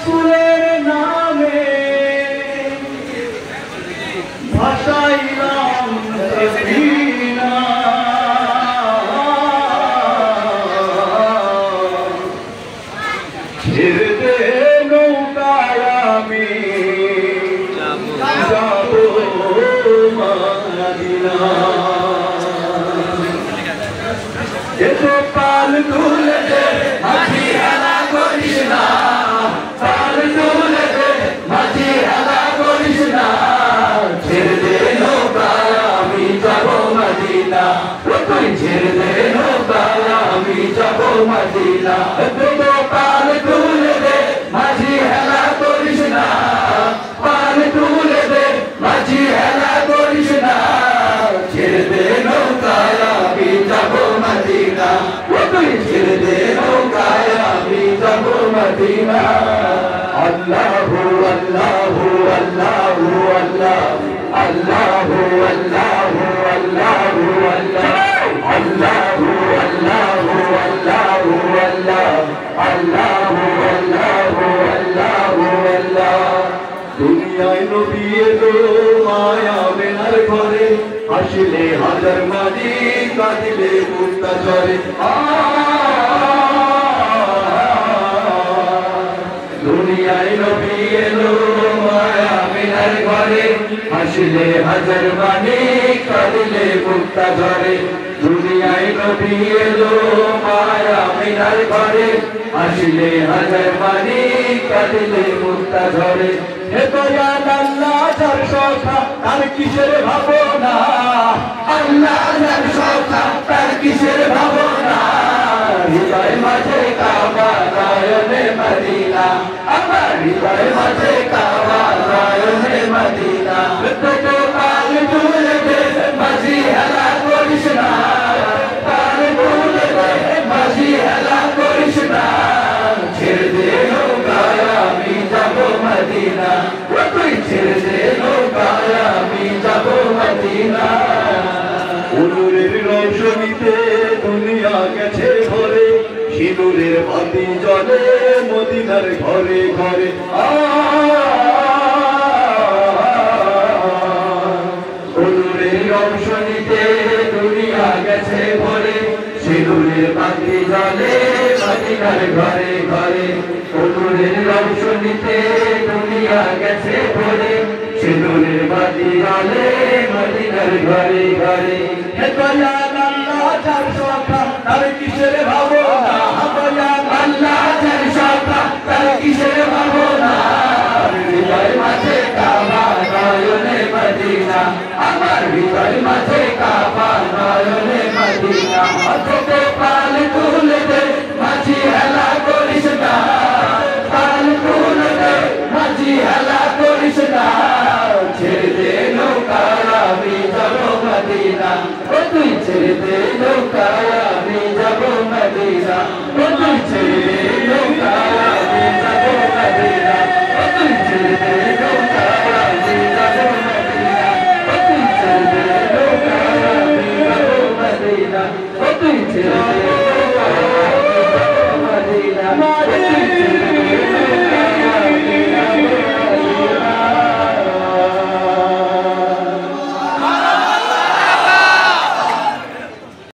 রাসূলের নামে ভাসাইলাম সফিনা ছেড়ে দে নৌকায় আমি যাব মদিনা এতো পাল তুলে দে মাঝি হেলা করিস না পাল তুলে দে মাঝি হেলা করিস না ছেড়ে দে নৌকায় আমি যাব মদিনা তুই ছেড়ে দে নৌকায় আমি যাব মদিনা এতো পাল তুলে দে মাঝি হেলা করিস না পাল তুলে দে মাঝি হেলা করিস না ছেড়ে দে নৌকায় আমি যাব মদিনা তুই ছেড়ে দে নৌকায় আমি যাব মদিনা আল্লাহু আল্লাহু আল্লাহু আল্লাহ আল্লাহু আল্লাহু আল্লাহু আল্লাহু আল্লাহু আল্লাহু আল্লাহু আল্লাহু আল্লাহু আল্লাহ দুনিয়ায় নবী এলো মায়া মেনার ঘরে হাসিলে হাজার মানি কাঁদিলে মুক্তা ঝরে দুনিয়ায় নবী এলো মায়া মেনার ঘরে হাসিলে হাজার মানি কাঁদিলে মুক্তা ঝরে দুনিয়ায় নবী এলো মায়া মেনার ঘরে হাসিলে হাজার মানি কাঁদিলে মুক্তা ঝরে হে দয়াল আল্লাহ যার সখা তার কিসের ভাবনা আল্লাহ যার সখা তার কিসের ভাবনা হৃদয় মাঝে কাবা নয়নে মদিনা আমার হৃদয় মাঝে কাবা নয়নে মদিনা তো কাল তুলে দে মাঝি হেলা করিস না কাল তুলে দে মাঝি হেলা করিস না ছেড়ে দে নৌকায় আমি যাব মদিনা তুই ছেড়ে দে নৌকায় আমি যাব মদিনা উনুরের রৌশনীতে দুনিয়া গেছে ভরে সিঁদুরের বাতি জ্বলে মদিনার ঘরে ঘরে উনুরের রৌশনীতে দুনিয়া গেছে ভরে সিঁদুরের বাতি জ্বলে মদিনার ঘরে ঘরে উনুরের রৌশনীতে দুনিয়া গেছে ভরে সিঁদুরের বাতি জ্বলে মদিনার ঘরে ঘরে হে দয়াল আল্লাহ যার সখা তার কিসের ভাবনা দয়াল আল্লাহ যার সখা তার কিসের ভাবনা হৃদয় মাঝে কাবা নয়নে মদিনা আমার হৃদয় মাঝে কাবা নয়নে মদিনা হাতে পাল তুলে দে মাঝি হেলা করিস না পাল তুলে দে মাঝি হেলা করিস না ছেড়ে দে নৌকায় আমি যাব মদিনা তুই ছেড়ে দে নৌকায় আমি যাব মদিনা